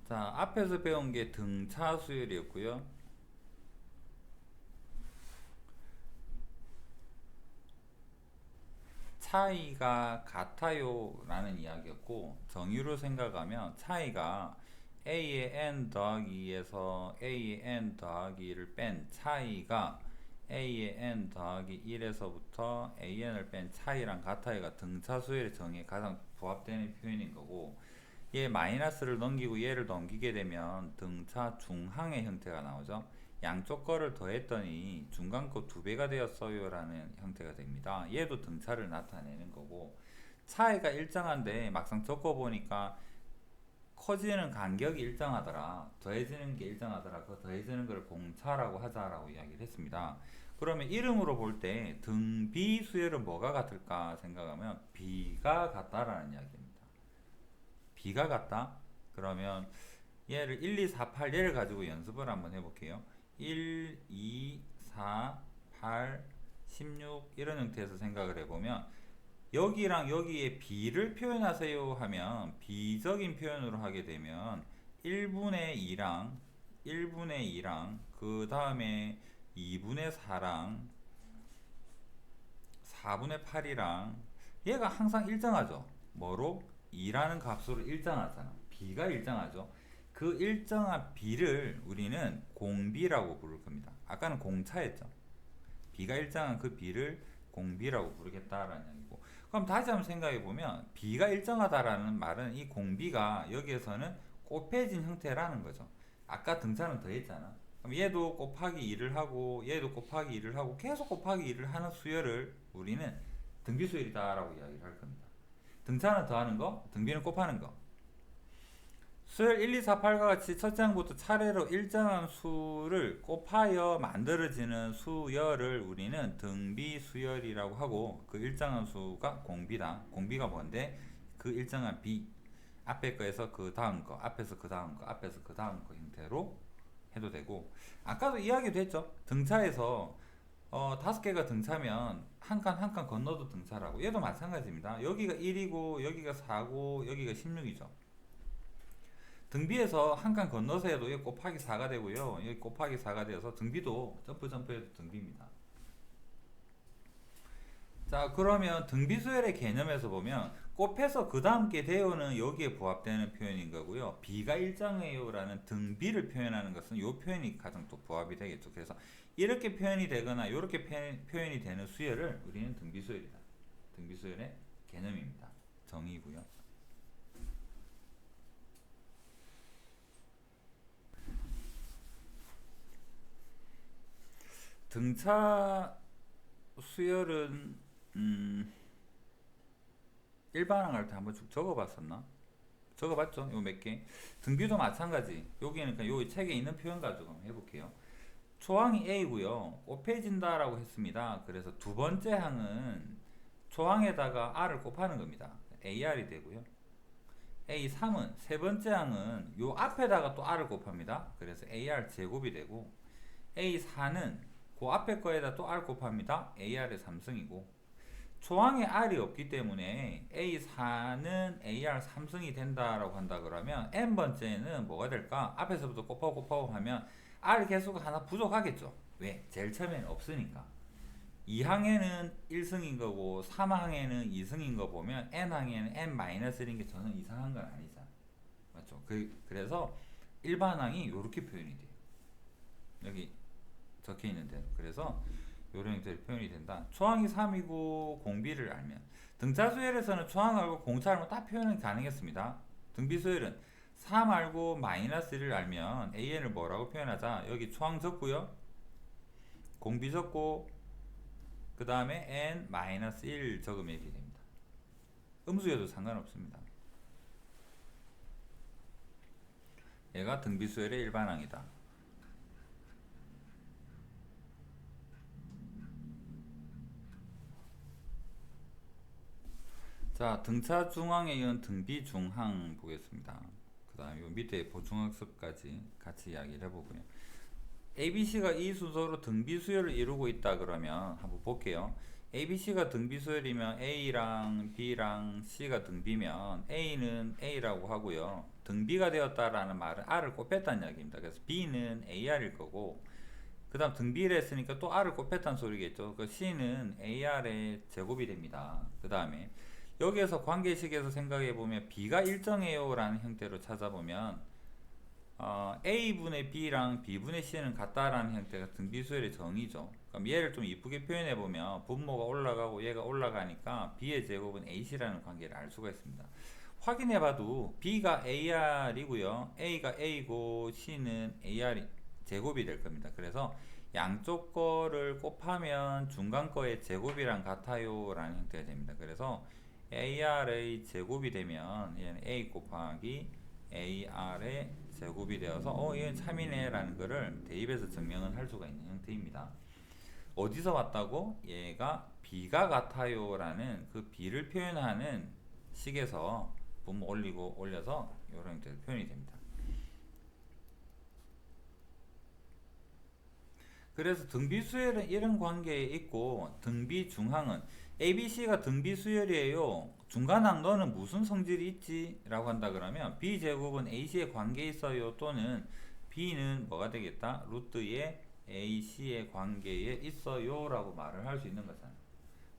자, 앞에서 배운 게 등차 수열이었고요. 차이가 같아요 라는 이야기였고, 정의로 생각하면 차이가 a의 n 더하기 2에서 a의 n 더하기 1을 뺀 차이가 a의 n 더하기 1에서부터 an을 뺀 차이랑 같아요가 등차 수열의 정의에 가장 부합되는 표현인 거고, 얘 마이너스를 넘기고 얘를 넘기게 되면 등차 중항의 형태가 나오죠. 양쪽 거를 더했더니 중간 거 2배가 되었어요 라는 형태가 됩니다. 얘도 등차를 나타내는 거고, 차이가 일정한데 막상 적어보니까 커지는 간격이 일정하더라, 더해지는 게 일정하더라, 그 더해지는 걸 공차라고 하자라고 이야기를 했습니다. 그러면 이름으로 볼 때 등비 수열은 뭐가 같을까 생각하면 B가 같다라는 이야기입니다. B가 같다? 그러면 얘를 1, 2, 4, 8 얘를 가지고 연습을 한번 해볼게요. 1, 2, 4, 8, 16 이런 형태에서 생각을 해보면, 여기랑 여기에 B를 표현하세요 하면 비적인 표현으로 하게 되면 1분의 2랑 1분의 2랑 그 다음에 2분의 4랑 4분의 8이랑 얘가 항상 일정하죠. 뭐로? 2라는 값으로 일정하잖아. B가 일정하죠. 그 일정한 B를 우리는 공비라고 부를 겁니다. 아까는 공차였죠. B가 일정한 그 B를 공비라고 부르겠다라는 얘기고, 그럼 다시 한번 생각해 보면 B가 일정하다라는 말은 이 공비가 여기에서는 곱해진 형태라는 거죠. 아까 등차는 더했잖아. 그럼 얘도 곱하기 2를 하고 얘도 곱하기 2를 하고 계속 곱하기 2를 하는 수열을 우리는 등비수열이다라고 이야기를 할 겁니다. 등차는 더하는 거, 등비는 곱하는 거. 수열 1, 2, 4, 8과 같이 첫째 항부터 차례로 일정한 수를 곱하여 만들어지는 수열을 우리는 등비수열이라고 하고, 그 일정한 수가 공비다. 공비가 뭔데? 그 일정한 비, 앞에 거에서 그 다음 거, 앞에서 그 다음 거, 앞에서 그 다음 거 형태로 해도 되고, 아까도 이야기도 했죠. 등차에서 5개가 등차면 한 칸 한 칸 건너도 등차라고. 얘도 마찬가지입니다. 여기가 1이고 여기가 4고 여기가 16이죠. 등비에서 한 칸 건너서 해도 여기 곱하기 4가 되고요. 여기 곱하기 4가 되어서 등비도 점프해도 등비입니다. 자, 그러면 등비수열의 개념에서 보면 곱해서 그 다음 게 되어는 여기에 부합되는 표현인 거고요. B가 일정해요 라는 등비를 표현하는 것은 이 표현이 가장 또 부합이 되겠죠. 그래서 이렇게 표현이 되거나 이렇게 표현이 되는 수열을 우리는 등비수열이다. 등비수열의 개념입니다. 정의고요. 등차 수열은 일반항 할 때 한번 쭉 적어봤었나? 적어봤죠? 요 몇 개. 등비도 마찬가지. 여기는 그냥 요 책에 있는 표현 가지고 한번 해볼게요. 초항이 A고요. 곱해진다라고 했습니다. 그래서 두 번째 항은 초항에다가 R을 곱하는 겁니다. AR이 되고요. A3은 세 번째 항은 요 앞에다가 또 R을 곱합니다. 그래서 AR 제곱이 되고, A4는 그 앞에 거에다 또 R 곱합니다. AR의 3승이고, 초항에 R이 없기 때문에 A4는 AR 3승이 된다라고 한다 그러면 n번째는 뭐가 될까? 앞에서부터 곱하고 하면 R 개수가 하나 부족하겠죠. 왜? 제일 처음에는 없으니까. 2항에는 1승인 거고 3항에는 2승인 거 보면 n항에는 n-1인 게 저는 이상한 건 아니잖아. 맞죠? 그래서 일반항이 이렇게 표현이 돼요. 여기 적혀 있는 대로. 그래서 요런 형태로 표현이 된다. 초항이 3이고 공비를 알면, 등차수열에서는 초항 알고 공차 알면 딱 표현이 가능했습니다. 등비수열은 3 알고 마이너스 1을 알면 AN을 뭐라고 표현하자? 여기 초항 적고요, 공비 적고, 그 다음에 N-1 적으면 이렇게 됩니다. 음수여도 상관없습니다. 얘가 등비수열의 일반항이다. 자, 등차 중항에 이은 등비 중항 보겠습니다. 그 다음에 요 밑에 보충학습까지 같이 이야기를 해보고요. ABC가 이 순서로 등비 수열을 이루고 있다 그러면 한번 볼게요. ABC가 등비수열이면 A랑 B랑 C가 등비면 A는 A라고 하고요. 등비가 되었다라는 말은 R을 곱했다는 이야기입니다. 그래서 B는 AR일 거고, 그 다음 등비를 했으니까 또 R을 곱했다는 소리겠죠. 그 C는 AR의 제곱이 됩니다. 그 다음에 여기에서 관계식에서 생각해보면 B가 일정해요 라는 형태로 찾아보면 A분의 B랑 B분의 C는 같다라는 형태가 등비수열의 정의죠. 그럼 얘를 좀 이쁘게 표현해보면 분모가 올라가고 얘가 올라가니까 B의 제곱은 AC라는 관계를 알 수가 있습니다. 확인해봐도 B가 AR이고요. A가 A고 C는 AR 제곱이 될 겁니다. 그래서 양쪽 거를 곱하면 중간 거의 제곱이랑 같아요 라는 형태가 됩니다. 그래서 AR의 제곱이 되면 얘는 A 곱하기 AR의 제곱이 되어서 얘는 참이네 라는 거를 대입해서 증명을 할 수가 있는 형태입니다. 어디서 왔다고? 얘가 B가 같아요 라는 그 B를 표현하는 식에서 분모 올리고 올려서 이런 형태로 표현이 됩니다. 그래서 등비수열은 이런 관계에 있고, 등비중항은 ABC가 등비수열이에요. 중간항 너는 무슨 성질이 있지? 라고 한다 그러면 B제곱은 AC에 관계에 있어요. 또는 B는 뭐가 되겠다? 루트의 AC의 관계에 있어요 라고 말을 할 수 있는 거잖아요.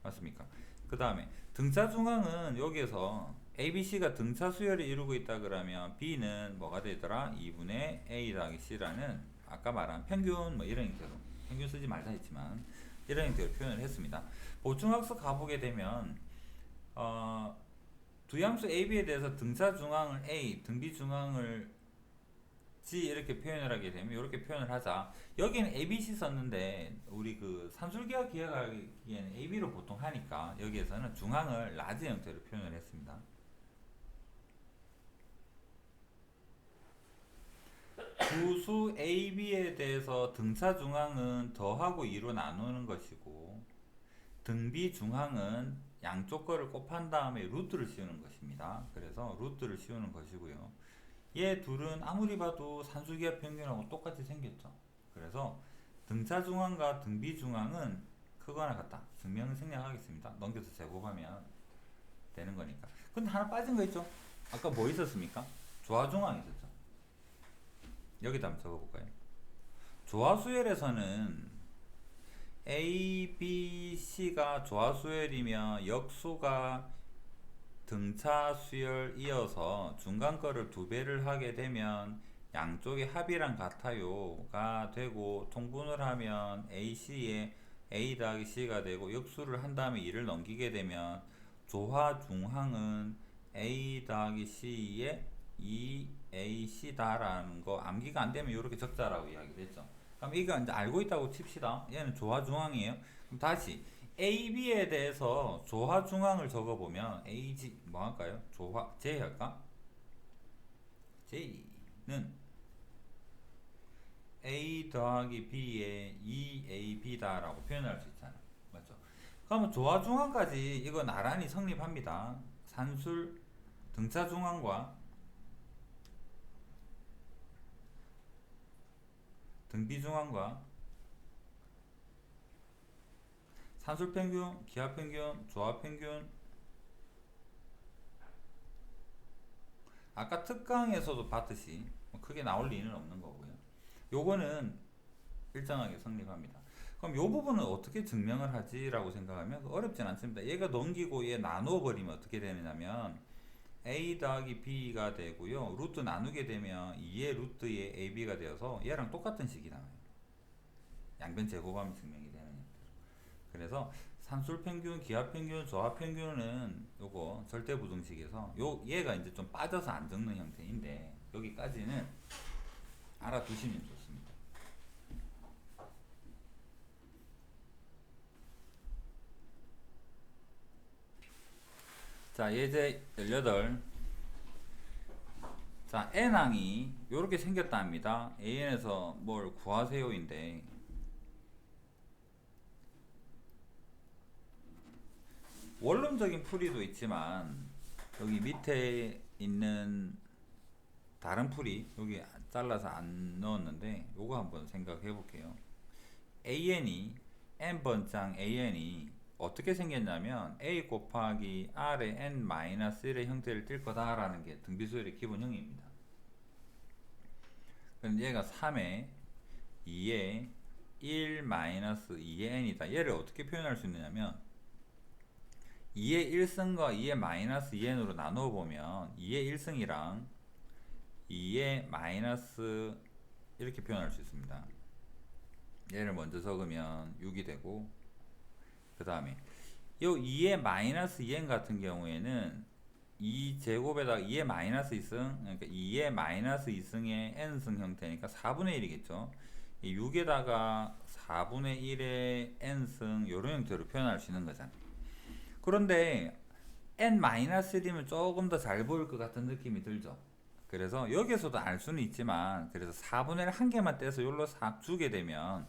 맞습니까? 그 다음에 등차중항은 여기에서 ABC가 등차수열을 이루고 있다 그러면 B는 뭐가 되더라? 2분의 A 더하기 C라는 아까 말한 평균 뭐 이런 형태로, 평균 쓰지 말자 했지만 이런 형태로 표현을 했습니다. 보충학습 가보게 되면 두 함수 AB에 대해서 등차중항을 A, 등비중항을 G 이렇게 표현을 하게 되면 이렇게 표현을 하자. 여기는 ABC 썼는데 우리 그 산술기하 기억하기에는 AB로 보통 하니까 여기에서는 중항을 라지 형태로 표현을 했습니다. 구수 AB에 대해서 등차 중항은 더하고 2로 나누는 것이고, 등비 중항은 양쪽 거를 곱한 다음에 루트를 씌우는 것입니다. 그래서 루트를 씌우는 것이고요. 얘 둘은 아무리 봐도 산술기하 평균하고 똑같이 생겼죠. 그래서 등차 중항과 등비 중항은 크거나 같다. 증명을 생략하겠습니다. 넘겨서 제곱하면 되는 거니까. 근데 하나 빠진 거 있죠? 아까 뭐 있었습니까? 조화중항 있었죠. 여기다 한번 적어볼까요? 조화수열에서는 A, B, C가 조화수열이며 역수가 등차 수열 이어서 중간 거를 두 배를 하게 되면 양쪽의 합이랑 같아요가 되고, 통분을 하면 AC에 A 더하기 C가 되고, 역수를 한 다음에 2를 넘기게 되면 조화중항은 A 더하기 C에 2AC다라는 거 암기가 안 되면 이렇게 적자라고 이야기를 했죠. 그럼 이거 이제 알고 있다고 칩시다. 얘는 조화중항이에요. 그럼 다시 AB에 대해서 조화중항을 적어보면 AG 뭐 할까요? 조화 J 할까? J는 A 더하기 B에 2AB다 라고 표현할 수 있잖아요. 맞죠? 그러면 조화중항까지 이거 나란히 성립합니다. 산술 등차중항과 등비중항과 산술평균, 기하평균, 조합평균, 아까 특강에서도 봤듯이 뭐 크게 나올 리는 없는 거고요. 요거는 일정하게 성립합니다. 그럼 요 부분은 어떻게 증명을 하지라고 생각하면 어렵진 않습니다. 얘가 넘기고 얘 나누어 버리면 어떻게 되느냐면 A 더하기 B가 되고요. 루트 나누게 되면 2의 루트의 AB가 되어서 얘랑 똑같은 식이 나와요. 양변 제곱하면 증명이 되는 형태로. 그래서 산술평균, 기하평균, 조합평균은 요거 절대부등식에서 얘가 이제 좀 빠져서 안 적는 형태인데 여기까지는 알아두시면 좋습니다. 자, 예제 18. 자, N항이 요렇게 생겼다 합니다. AN에서 뭘 구하세요인데, 원론적인 풀이도 있지만 여기 밑에 있는 다른 풀이 여기 잘라서 안 넣었는데 요거 한번 생각해 볼게요. AN이 N번장 AN이 어떻게 생겼냐면 A 곱하기 R의 n-1의 형태를 띌 거다라는 게 등비수열의 기본형입니다. 그럼 얘가 3에 2에 1-2의 n이다. 얘를 어떻게 표현할 수 있느냐면 2의 1승과 2의 마이너스 2n으로 나누어 보면 2의 1승이랑 2의 마이너스 이렇게 표현할 수 있습니다. 얘를 먼저 적으면 6이 되고, 그 다음에 요 2의 마이너스 2n 같은 경우에는 2제곱에다가 2의 마이너스 2승, 그러니까 2의 마이너스 2승의 n승 형태니까 4분의 1이겠죠. 6에다가 4분의 1의 n승 요런 형태로 표현할 수 있는 거잖아요. 그런데 n-1이면 조금 더 잘 보일 것 같은 느낌이 들죠. 그래서 여기서도 알 수는 있지만, 그래서 4분의 1 한 개만 떼서 여기로 주게 되면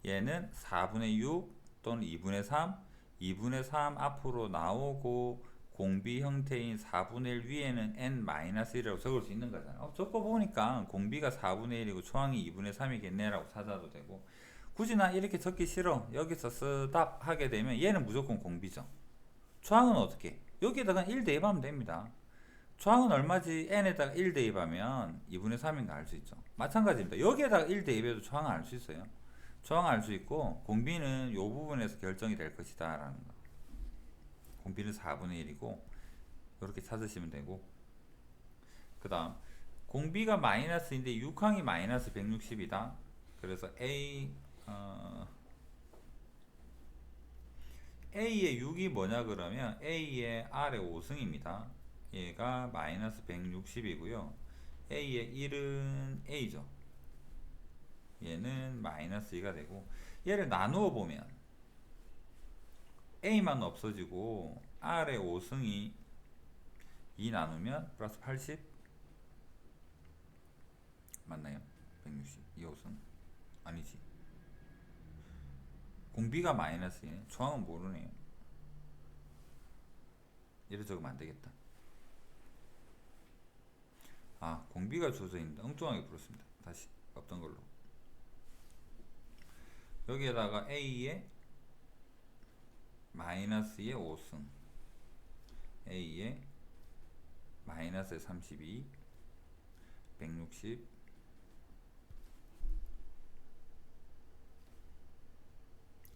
얘는 4분의 6 또는 2분의 3, 2분의 3 앞으로 나오고 공비 형태인 4분의 1 위에는 n-1이라고 적을 수 있는 거잖아요. 적어보니까 공비가 4분의 1이고 초항이 2분의 3이겠네 라고 찾아도 되고, 굳이 나 이렇게 적기 싫어 여기서 스탑 하게 되면 얘는 무조건 공비죠. 초항은 어떻게? 여기에다가 1 대입하면 됩니다. 초항은 얼마지? n에다가 1 대입하면 2분의 3인가 알 수 있죠. 마찬가지입니다. 여기에다가 1 대입해도 초항을 알 수 있어요. 초항을 알 수 있고, 공비는 이 부분에서 결정이 될 것이다 라는 거. 공비는 4분의 1이고 이렇게 찾으시면 되고, 그 다음 공비가 마이너스인데 6항이 마이너스 160이다. 그래서 A의 6이 뭐냐 그러면 A의 R의 5승입니다. 얘가 마이너스 160이고요. A의 1은 A죠. 얘는 마이너스 2가 되고, 얘를 나누어 보면 A만 없어지고 R의 5승이 2 나누면 플러스 80 맞나요? 160 2호승 아니지, 공비가 마이너스 2네. 초항은 모르네요. 이래 적으면 안되겠다. 공비가 주어져 있는데 엉뚱하게 풀었습니다. 다시 없던 걸로. 여기에다가 A의 마이너스의 5승, A의 마이너스의 32, 160,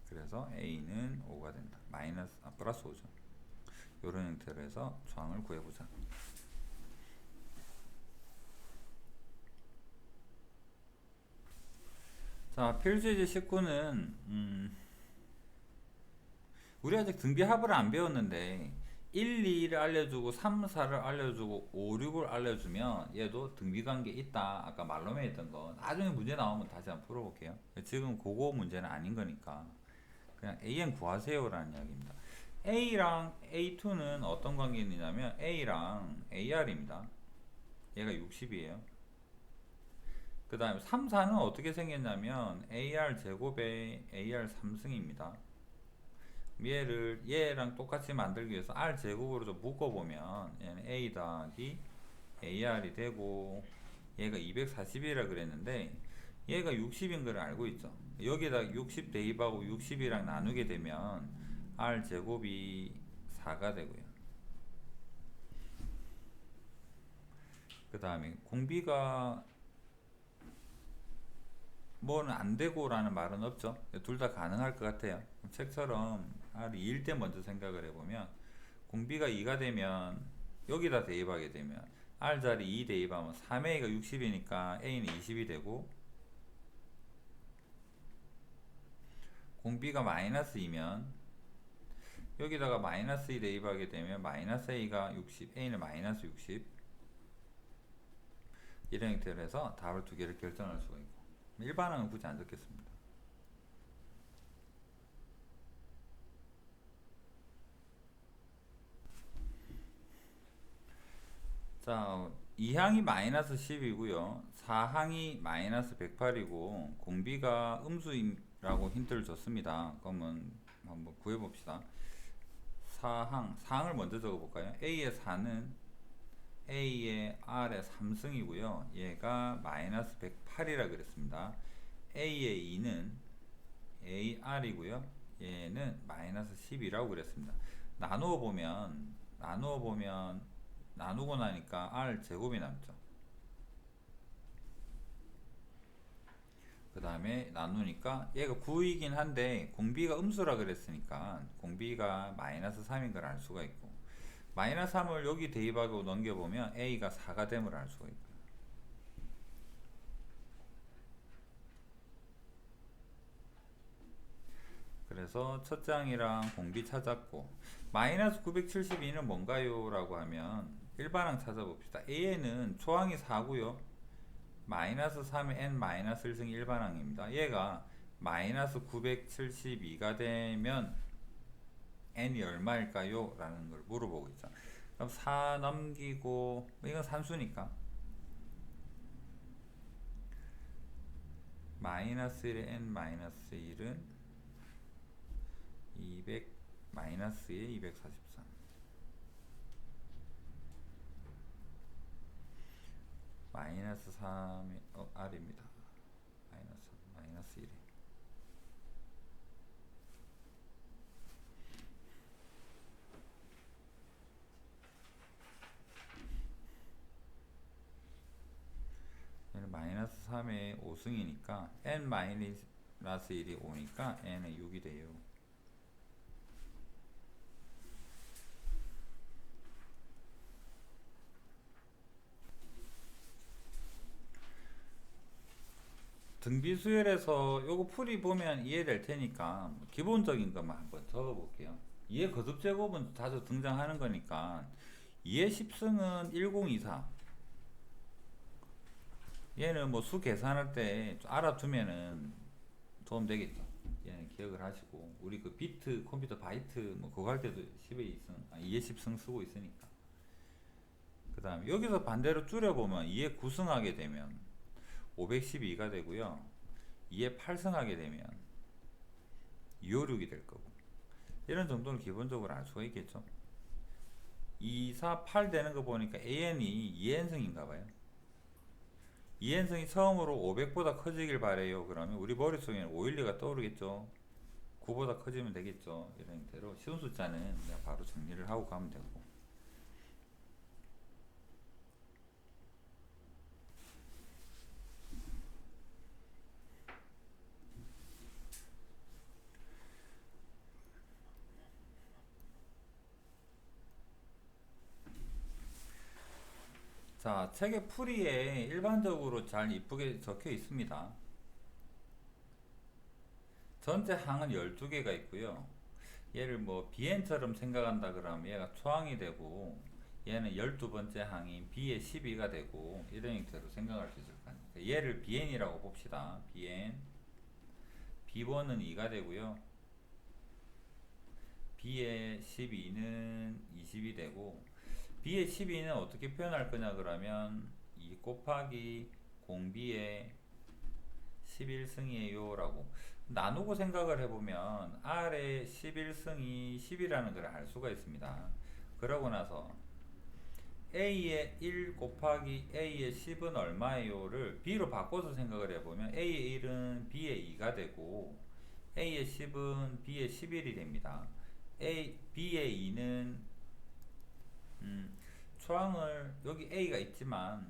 그래서 A는 5가 된다. 플러스 5죠. 이런 형태로 해서 저항을 구해보자. 자, 필수제 19는 우리 아직 등비합을 안 배웠는데 1, 2를 알려주고 3, 4를 알려주고 5, 6을 알려주면 얘도 등비관계 있다. 아까 말로만 했던 거 나중에 문제 나오면 다시 한번 풀어볼게요. 지금 그거 문제는 아닌 거니까 그냥 AN 구하세요 라는 이야기입니다. A랑 A2는 어떤 관계 있느냐면 A랑 AR입니다. 얘가 60이에요. 그 다음에 3, 4는 어떻게 생겼냐면 AR 제곱에 AR 3승입니다. 얘랑 똑같이 만들기 위해서 R 제곱으로 좀 묶어보면 얘는 A 더하기 AR이 되고, 얘가 240이라 그랬는데 얘가 60인 걸 알고 있죠. 여기에다 60 대입하고 60이랑 나누게 되면 R 제곱이 4가 되고요. 그 다음에 공비가 뭐는 안되고 라는 말은 없죠. 둘 다 가능할 것 같아요. 책처럼 R이 2일 때 먼저 생각을 해보면 공비가 2가 되면 여기다 대입하게 되면 R 자리 2 대입하면 3A가 60이니까 A는 20이 되고, 공비가 마이너스 2면 여기다가 마이너스 2 대입하게 되면 마이너스 A가 60, A는 마이너스 60, 이런 형태로 해서 답을 두 개를 결정할 수가 있고, 일반항은 굳이 안 적겠습니다. 자, 2항이 마이너스 10이고요 4항이 마이너스 108이고 공비가 음수라고 힌트를 줬습니다. 그러면 한번 구해봅시다. 4항을 먼저 적어볼까요? A의 4는 A의 R의 3승이고요 얘가 마이너스 108이라 그랬습니다. A의 2는 AR이고요 얘는 마이너스 10이라고 그랬습니다. 나누어 보면 나누고 나니까 r 제곱이 남죠. 그 다음에 나누니까 얘가 9이긴 한데 공비가 음수라 그랬으니까 공비가 마이너스 3인 걸 알 수가 있고, 마이너스 3을 여기 대입하고 넘겨보면 a가 4가 됨을 알 수가 있고. 그래서 첫 장이랑 공비 찾았고, 마이너스 972는 뭔가요? 라고 하면 일반항 찾아봅시다. a에는 초항이 4고요 마이너스 3의 n 마이너스 1승 일반항입니다. 얘가 마이너스 972가 되면 n이 얼마일까요? 라는 걸 물어보고 있죠. 그럼 4 넘기고, 이건 산수니까 마이너스 1의 n 마이너스 1은 200 마이너스의 243 마이너스 3의 r입니다. 마이너스 1이 얘는 마이너스 3의 5승이니까 n 마이너스 1이 5니까 n은 6이 돼요. 등비수열에서 요거 풀이 보면 이해될 테니까 기본적인 것만 한번 적어 볼게요. 2의 거듭제곱은 자주 등장하는 거니까 2의 10승은 1024. 얘는 뭐 수 계산할 때 알아두면은 도움 되겠죠. 얘는 기억을 하시고, 우리 그 비트 컴퓨터 바이트 뭐 그거 할 때도 10의 2승 2의 10승 쓰고 있으니까. 그 다음에 여기서 반대로 줄여보면 2의 9승하게 되면 512가 되고요. 2에 8승하게 되면 256이 될 거고, 이런 정도는 기본적으로 알 수가 있겠죠. 2, 4, 8 되는 거 보니까 AN이 2n승인가 봐요. 2n승이 처음으로 500보다 커지길 바래요. 그러면 우리 머릿속에는 512가 떠오르겠죠. 9보다 커지면 되겠죠. 이런 대로 쉬운 숫자는 그냥 바로 정리를 하고 가면 되고. 자, 책의 풀이에 일반적으로 잘 이쁘게 적혀 있습니다. 전체 항은 12개가 있고요. 얘를 뭐 bn처럼 생각한다 그러면 얘가 초항이 되고, 얘는 12번째 항인 b의 12가 되고, 이런 형태로 생각할 수 있을 거 아니에요. 얘를 bn이라고 봅시다. bn b1은 2가 되고요. b의 12는 20이 되고, b의 12는 어떻게 표현할 거냐 그러면 2 곱하기 공b의 11승이에요 라고 나누고 생각을 해보면 r의 11승이 10이라는 걸 알 수가 있습니다. 그러고 나서 a의 1 곱하기 a의 10은 얼마예요 를 b로 바꿔서 생각을 해보면 a의 1은 b의 2가 되고, a의 10은 b의 11이 됩니다. b의 2는 초항을 여기 a가 있지만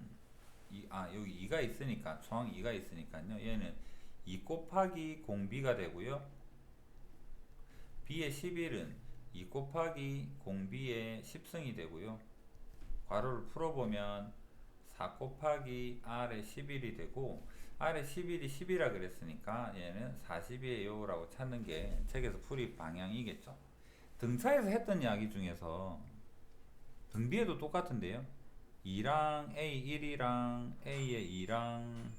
여기 2가 있으니까, 초항 2가 있으니까요, 얘는 2 곱하기 공b가 되고요. b의 11은 2 곱하기 공b의 10승이 되고요. 괄호를 풀어보면 4 곱하기 r의 11이 되고, r의 11이 10이라 그랬으니까 얘는 40이에요 라고 찾는 게 책에서 풀이 방향이겠죠. 등차에서 했던 이야기 중에서 등비에도 똑같은데요. 2랑 A1이랑 A의 2랑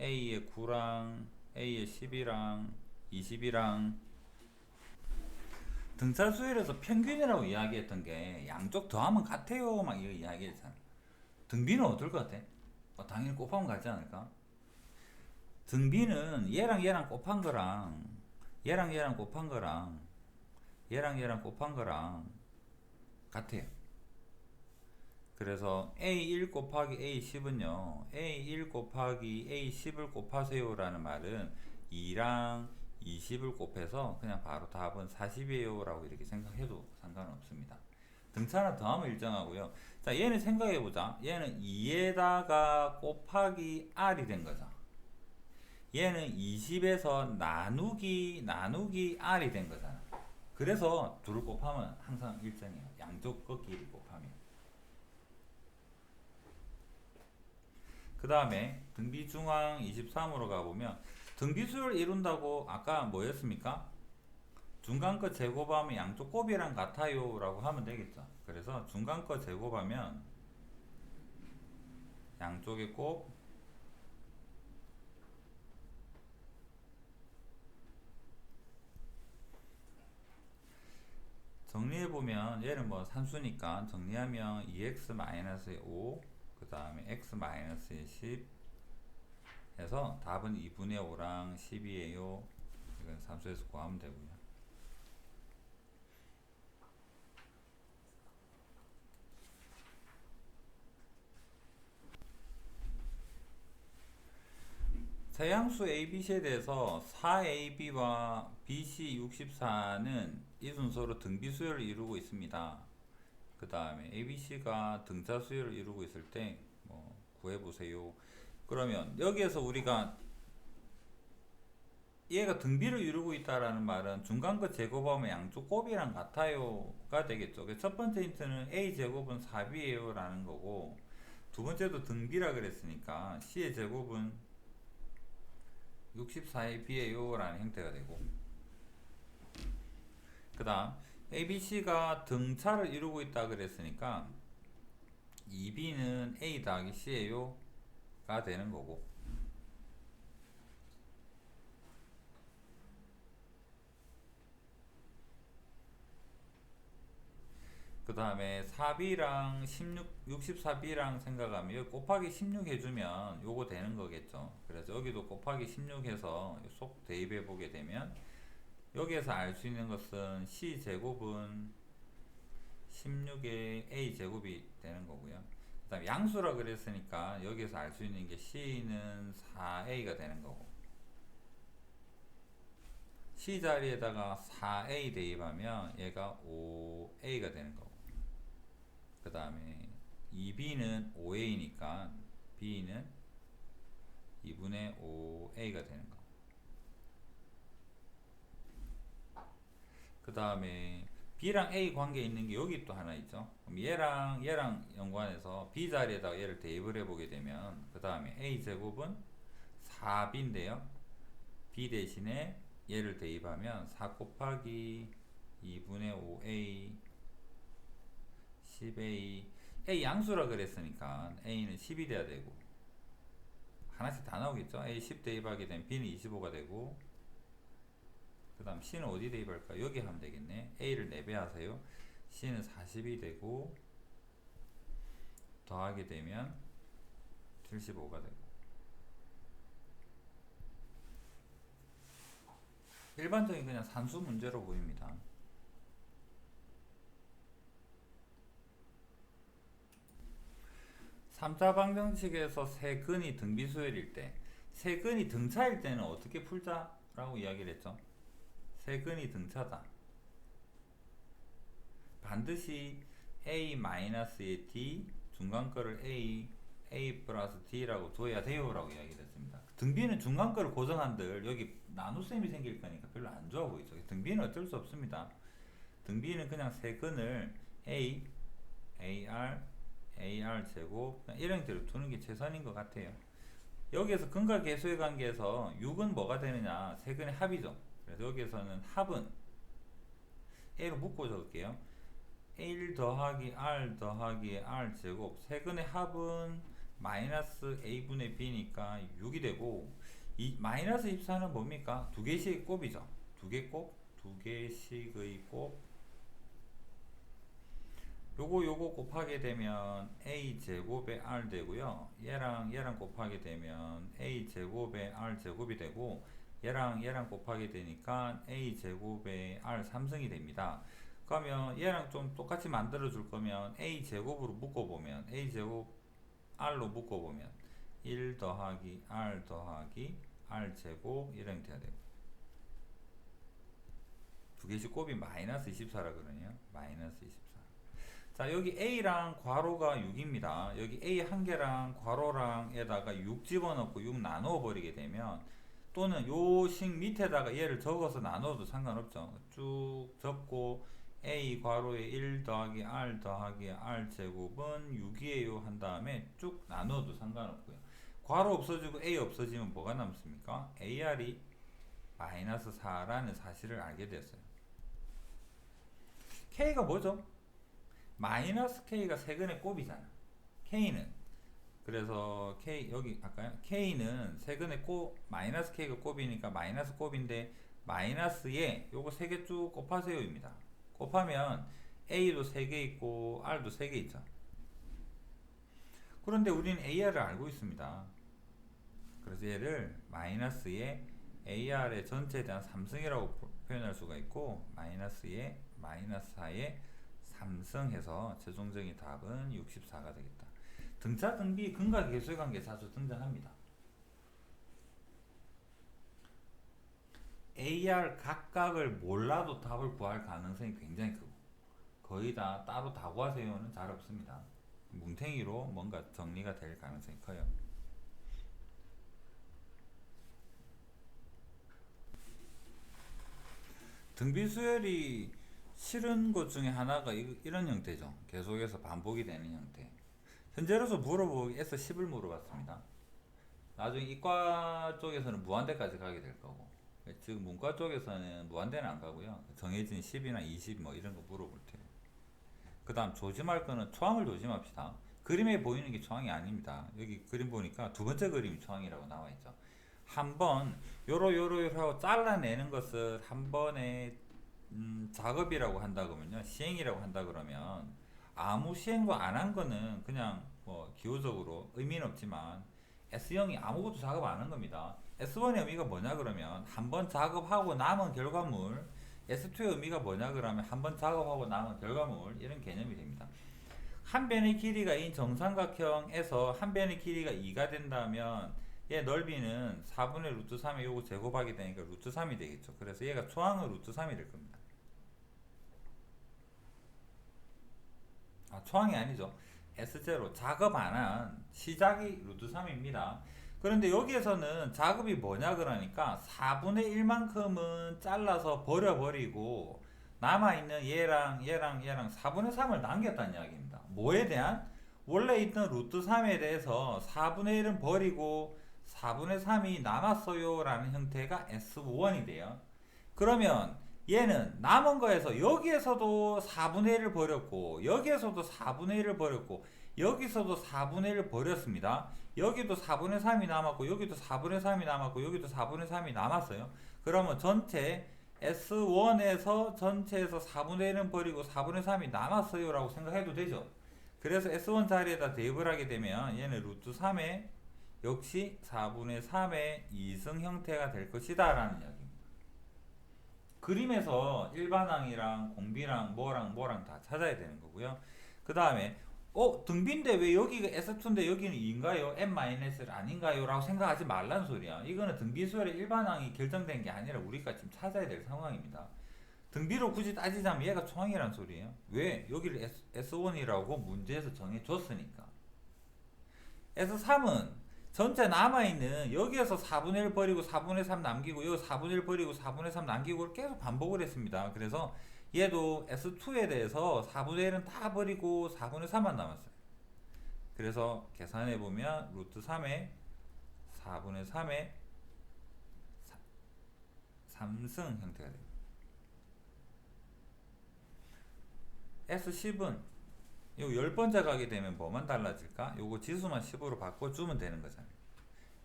A의 9랑 A의 10이랑 20이랑 등차 수열에서 평균이라고 이야기했던 게 양쪽 더하면 같아요 막 이거 이야기했잖아. 등비는 어떨 것 같아? 당연히 곱하면 같지 않을까? 등비는 얘랑 얘랑 곱한 거랑 얘랑 얘랑 곱한 거랑 얘랑 얘랑 곱한 거랑 같아요. 그래서 A1 곱하기 A10은요, A1 곱하기 A10을 곱하세요 라는 말은 2랑 20을 곱해서 그냥 바로 답은 40이에요 라고 이렇게 생각해도 상관없습니다. 등차는 더하면 일정하고요. 자, 얘는 생각해보자. 얘는 2에다가 곱하기 r이 된 거죠. 얘는 20에서 나누기 r이 된 거잖아. 그래서 둘을 곱하면 항상 일정해요. 양쪽 걷기를 곱하면. 그 다음에 등비중앙 23으로 가보면 등비수를 이룬다고 아까 뭐였습니까? 중간거 제곱하면 양쪽 곱이랑 같아요 라고 하면 되겠죠. 그래서 중간거 제곱하면 양쪽의 곱 정리해보면 얘는 뭐 산수니까 정리하면 2x-5 그 다음에 x-10 해서 답은 2분의 5랑 10이에요. 이건 산수에서 구하면 되고요. 세양수 ABC에 대해서 4AB와 BC 64는 이 순서로 등비수열을 이루고 있습니다. 그 다음에 ABC가 등차 수열을 이루고 있을 때 뭐 구해보세요. 그러면 여기에서 우리가 얘가 등비를 이루고 있다라는 말은 중간거 제곱하면 양쪽 곱이랑 같아요가 되겠죠. 첫 번째 힌트는 A 제곱은 4B예요 라는 거고, 두 번째도 등비라 그랬으니까 C의 제곱은 64의 B예요 라는 형태가 되고, 그 다음 ABC가 등차를 이루고 있다 그랬으니까 2B는 A 더하기 C예요 가 되는 거고, 그 다음에 4B랑 64B랑 생각하면 여기 곱하기 16 해주면 요거 되는 거겠죠. 그래서 여기도 곱하기 16 해서 속 대입해 보게 되면 여기에서 알 수 있는 것은 C제곱은 16의 A제곱이 되는 거고요. 그 다음에 양수라 그랬으니까 여기에서 알 수 있는 게 C는 4A가 되는 거고, C 자리에다가 4A 대입하면 얘가 5A가 되는 거고, 그 다음에 2B는 5A니까 B는 2분의 5A가 되는 거. 그 다음에 B랑 A 관계 있는 게 여기 또 하나 있죠. 그럼 얘랑 연관해서 B 자리에다가 얘를 대입을 해보게 되면 그 다음에 A 제곱은 4B인데요. B 대신에 얘를 대입하면 4 곱하기 2분의 5A 10A A 양수라 그랬으니까 A는 10이 돼야 되고, 하나씩 다 나오겠죠. A 10 대입하게 되면 B는 25가 되고, 그 다음 C는 어디 대입할까? 여기 하면 되겠네. A를 4배 하세요. C는 40이 되고 더하게 되면 75가 되고, 일반적인 그냥 산수 문제로 보입니다. 3차 방정식에서 세근이 등비수열일 때, 세근이 등차일 때는 어떻게 풀자라고 이야기를 했죠. 세근이 등차다. 반드시 A-의 D, 중간거를 A 플러스 D라고 둬야 돼요 라고 이야기를 했습니다. 등비는 중간거를 고정한들 여기 나눗셈이 생길 거니까 별로 안 좋아 보이죠. 등비는 어쩔 수 없습니다. 등비는 그냥 세근을 A, AR 제곱 이런 형태로 두는 게 최선인 것 같아요. 여기에서 근과 계수의 관계에서 6은 뭐가 되느냐, 세근의 합이죠. 그래서 여기에서는 합은 A로 묶고 적을게요. 1 더하기 R 더하기 R 제곱, 세근의 합은 마이너스 A분의 B니까 6이 되고, 이 마이너스 24는 뭡니까? 두 개씩의 곱이죠. 두 개씩의 곱. 요거 곱하게 되면 A 제곱에 R 되고요. 얘랑 곱하게 되면 A 제곱에 R 제곱이 되고, 얘랑 곱하게 되니까 A 제곱에 R 3승이 됩니다. 그러면 얘랑 좀 똑같이 만들어 줄 거면 A 제곱으로 묶어보면, A 제곱 R로 묶어보면 1 더하기 R 더하기 R 제곱 이런 형태가 되고, 두 개씩 곱이 마이너스 24라 그러네요. 마이너스 24. 자, 여기 A랑 괄호가 6입니다. 여기 A 한 개랑 괄호랑에다가 6 집어넣고 6 나누어 버리게 되면, 또는 요 식 밑에다가 얘를 적어서 나눠도 상관없죠. 쭉 적고 A 괄호에 1 더하기 R 더하기 R 제곱은 6이에요 한 다음에 쭉 나눠도 상관없고요. 괄호 없어지고 A 없어지면 뭐가 남습니까? AR이 마이너스 4라는 사실을 알게 됐어요. K가 뭐죠? 마이너스 K가 세근의 곱이잖아. K는, 그래서 K 여기 아까 K는 세근의 곱, 마이너스 K가 곱이니까 마이너스 곱인데, 마이너스에 요거 3개 쭉 곱하세요입니다. 곱하면 A도 3개 있고 R도 3개 있죠. 그런데 우리는 AR을 알고 있습니다. 그래서 얘를 마이너스에 AR의 전체에 대한 3승이라고 표현할 수가 있고, 마이너스에 마이너스 4에 3승 해서 최종적인 답은 64가 되겠다. 등차 등비 근각 계수의 관계 자주 등장합니다. AR 각각을 몰라도 답을 구할 가능성이 굉장히 크고, 거의 다 따로 다 구하세요는 잘 없습니다. 뭉탱이로 뭔가 정리가 될 가능성이 커요. 등비수열이 싫은 것 중에 하나가 이런 형태죠. 계속해서 반복이 되는 형태. 현재로서 물어보기 S10을 물어봤습니다. 나중에 이과 쪽에서는 무한대까지 가게 될 거고, 즉 문과 쪽에서는 무한대는 안 가고요. 정해진 10이나 20 뭐 이런 거 물어볼 테고. 그 다음 조심할 거는 초항을 조심합시다. 그림에 보이는 게 초항이 아닙니다. 여기 그림 보니까 두 번째 그림이 초항이라고 나와 있죠. 한번 요로 하고 잘라내는 것을 한 번에 작업이라고 한다 그러면요, 시행이라고 한다 그러면, 아무 시행도 안 한 거는 그냥 뭐 기호적으로 의미는 없지만 S0이 아무것도 작업 안 한 겁니다. S1의 의미가 뭐냐 그러면 한 번 작업하고 남은 결과물, S2의 의미가 뭐냐 그러면 한 번 작업하고 남은 결과물, 이런 개념이 됩니다. 한 변의 길이가 인 정삼각형에서 한 변의 길이가 2가 된다면 얘 넓이는 4분의 루트 3에 요거 제곱하게 되니까 루트 3이 되겠죠. 그래서 얘가 초항은 루트 3이 될 겁니다. 초항이 아니죠. S0 작업 안 한 시작이 루트 3입니다. 그런데 여기에서는 작업이 뭐냐 그러니까 4분의 1만큼은 잘라서 버려버리고 남아있는 얘랑 4분의 3을 남겼다는 이야기입니다. 뭐에 대한? 원래 있던 루트 3에 대해서 4분의 1은 버리고 4분의 3이 남았어요 라는 형태가 S1이 돼요. 그러면 얘는 남은 거에서 여기에서도 4분의 1을 버렸고, 여기에서도 4분의 1을 버렸고, 여기서도 4분의 1을 버렸습니다. 여기도 4분의 3이 남았고, 여기도 4분의 3이 남았고, 여기도 4분의 3이 남았어요. 그러면 전체 S1에서 전체에서 4분의 1은 버리고 4분의 3이 남았어요 라고 생각해도 되죠. 그래서 S1 자리에다 대입을 하게 되면 얘는 루트 3에 역시 4분의 3의 2승 형태가 될 것이다 라는 이야기입니다. 그림에서 일반항이랑 공비랑 뭐랑 다 찾아야 되는 거고요. 그 다음에 등비인데 왜 여기가 S2인데 여기는 2인가요? M-를 아닌가요? 라고 생각하지 말란 소리야. 이거는 등비수열의 일반항이 결정된 게 아니라 우리가 지금 찾아야 될 상황입니다. 등비로 굳이 따지자면 얘가 초항이란 소리예요. 왜? 여기를 S1이라고 문제에서 정해줬으니까. S3은 전체 남아있는 여기에서 4분의 1 버리고 4분의 3 남기고 여기 4분의 1 버리고 4분의 3 남기고 계속 반복을 했습니다. 그래서 얘도 S2에 대해서 4분의 1은 다 버리고 4분의 3만 남았어요. 그래서 계산해보면 루트 3에 4분의 3에 3승 형태가 됩니다. S10은 요 10번째 가게 되면 뭐만 달라질까? 요거 지수만 10으로 바꿔주면 되는 거잖아요.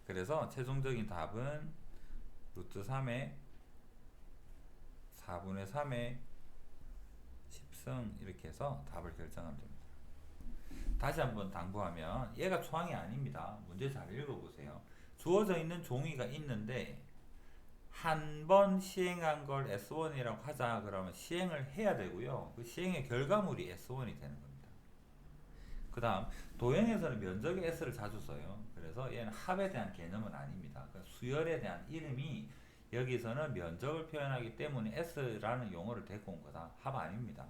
그래서 최종적인 답은 루트 3에 4분의 3에 10승 이렇게 해서 답을 결정하면 됩니다. 다시 한번 당부하면 얘가 초항이 아닙니다. 문제 잘 읽어보세요. 주어져 있는 종이가 있는데 한 번 시행한 걸 S1이라고 하자 그러면 시행을 해야 되고요. 그 시행의 결과물이 S1이 되는 겁니다. 그 다음 도형에서는 면적의 S를 자주 써요. 그래서 얘는 합에 대한 개념은 아닙니다. 그러니까 수열에 대한 이름이 여기서는 면적을 표현하기 때문에 S라는 용어를 데리고 온 거다. 합 아닙니다.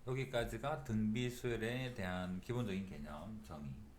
여기까지가 등비수열에 대한 기본적인 개념 정의.